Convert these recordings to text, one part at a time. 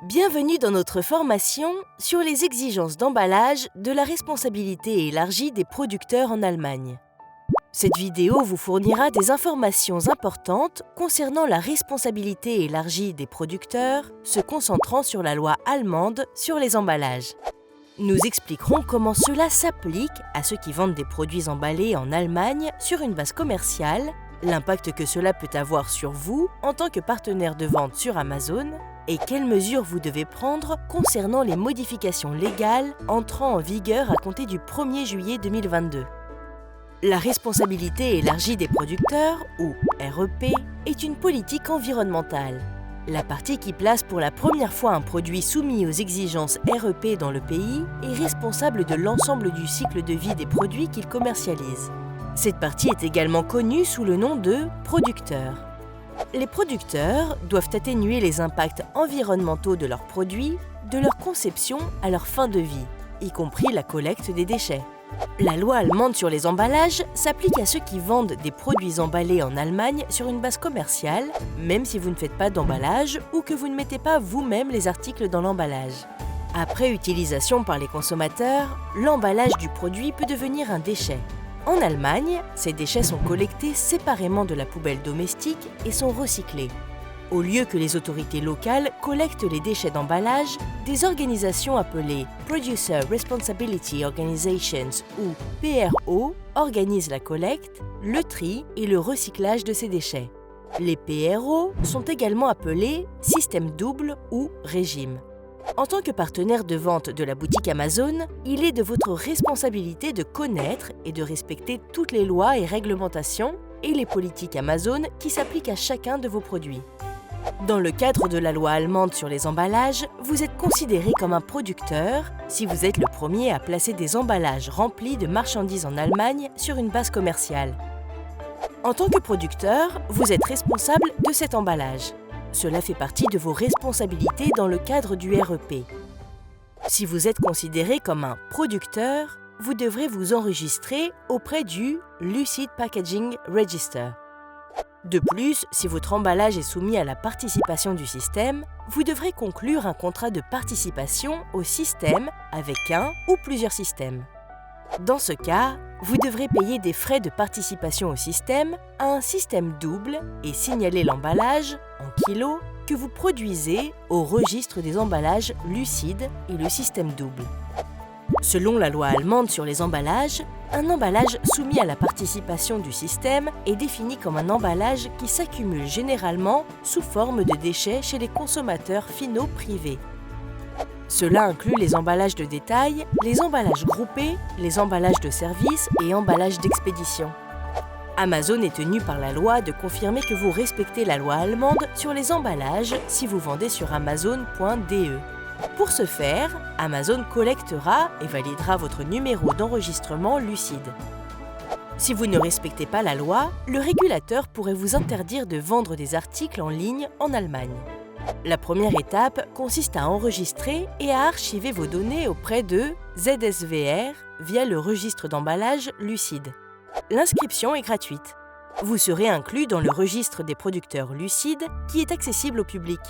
Bienvenue dans notre formation sur les exigences d'emballage de la responsabilité élargie des producteurs en Allemagne. Cette vidéo vous fournira des informations importantes concernant la responsabilité élargie des producteurs, se concentrant sur la loi allemande sur les emballages. Nous expliquerons comment cela s'applique à ceux qui vendent des produits emballés en Allemagne sur une base commerciale, l'impact que cela peut avoir sur vous en tant que partenaire de vente sur Amazon, et quelles mesures vous devez prendre concernant les modifications légales entrant en vigueur à compter du 1er juillet 2022. La responsabilité élargie des producteurs, ou REP, est une politique environnementale. La partie qui place pour la première fois un produit soumis aux exigences REP dans le pays est responsable de l'ensemble du cycle de vie des produits qu'il commercialise. Cette partie est également connue sous le nom de producteur. Les producteurs doivent atténuer les impacts environnementaux de leurs produits, de leur conception à leur fin de vie, y compris la collecte des déchets. La loi allemande sur les emballages s'applique à ceux qui vendent des produits emballés en Allemagne sur une base commerciale, même si vous ne faites pas d'emballage ou que vous ne mettez pas vous-même les articles dans l'emballage. Après utilisation par les consommateurs, l'emballage du produit peut devenir un déchet. En Allemagne, ces déchets sont collectés séparément de la poubelle domestique et sont recyclés. Au lieu que les autorités locales collectent les déchets d'emballage, des organisations appelées Producer Responsibility Organizations ou PRO organisent la collecte, le tri et le recyclage de ces déchets. Les PRO sont également appelés systèmes doubles ou régimes. En tant que partenaire de vente de la boutique Amazon, il est de votre responsabilité de connaître et de respecter toutes les lois et réglementations et les politiques Amazon qui s'appliquent à chacun de vos produits. Dans le cadre de la loi allemande sur les emballages, vous êtes considéré comme un producteur si vous êtes le premier à placer des emballages remplis de marchandises en Allemagne sur une base commerciale. En tant que producteur, vous êtes responsable de cet emballage. Cela fait partie de vos responsabilités dans le cadre du REP. Si vous êtes considéré comme un producteur, vous devrez vous enregistrer auprès du Lucid Packaging Register. De plus, si votre emballage est soumis à la participation du système, vous devrez conclure un contrat de participation au système avec un ou plusieurs systèmes. Dans ce cas, vous devrez payer des frais de participation au système à un système double et signaler l'emballage, en kilos, que vous produisez au registre des emballages Lucid et le système double. Selon la loi allemande sur les emballages, un emballage soumis à la participation du système est défini comme un emballage qui s'accumule généralement sous forme de déchets chez les consommateurs finaux privés. Cela inclut les emballages de détail, les emballages groupés, les emballages de service et emballages d'expédition. Amazon est tenu par la loi de confirmer que vous respectez la loi allemande sur les emballages si vous vendez sur amazon.de. Pour ce faire, Amazon collectera et validera votre numéro d'enregistrement Lucid. Si vous ne respectez pas la loi, le régulateur pourrait vous interdire de vendre des articles en ligne en Allemagne. La première étape consiste à enregistrer et à archiver vos données auprès de ZSVR via le registre d'emballage Lucid. L'inscription est gratuite. Vous serez inclus dans le registre des producteurs Lucid qui est accessible au public.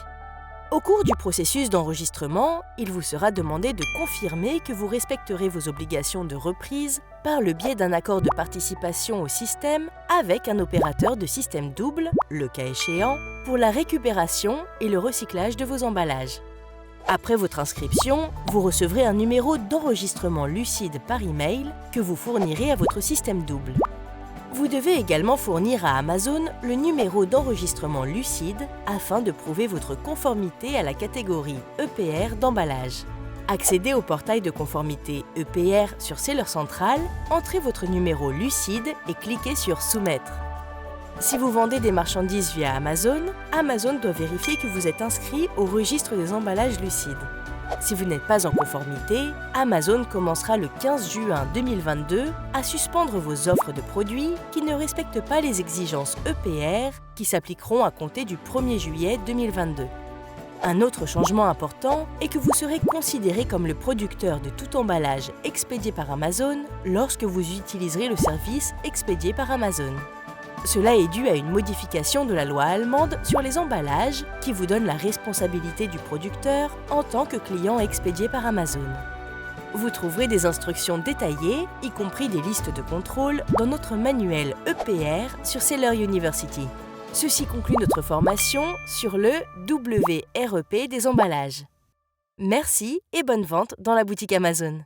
Au cours du processus d'enregistrement, il vous sera demandé de confirmer que vous respecterez vos obligations de reprise par le biais d'un accord de participation au système avec un opérateur de système double, le cas échéant, pour la récupération et le recyclage de vos emballages. Après votre inscription, vous recevrez un numéro d'enregistrement Lucid par email que vous fournirez à votre système double. Vous devez également fournir à Amazon le numéro d'enregistrement Lucid afin de prouver votre conformité à la catégorie EPR d'emballage. Accédez au portail de conformité EPR sur Seller Central, entrez votre numéro Lucid et cliquez sur Soumettre. Si vous vendez des marchandises via Amazon, Amazon doit vérifier que vous êtes inscrit au registre des emballages Lucid. Si vous n'êtes pas en conformité, Amazon commencera le 15 juin 2022 à suspendre vos offres de produits qui ne respectent pas les exigences EPR qui s'appliqueront à compter du 1er juillet 2022. Un autre changement important est que vous serez considéré comme le producteur de tout emballage expédié par Amazon lorsque vous utiliserez le service expédié par Amazon. Cela est dû à une modification de la loi allemande sur les emballages qui vous donne la responsabilité du producteur en tant que client expédié par Amazon. Vous trouverez des instructions détaillées, y compris des listes de contrôle, dans notre manuel EPR sur Seller University. Ceci conclut notre formation sur le WREP des emballages. Merci et bonne vente dans la boutique Amazon.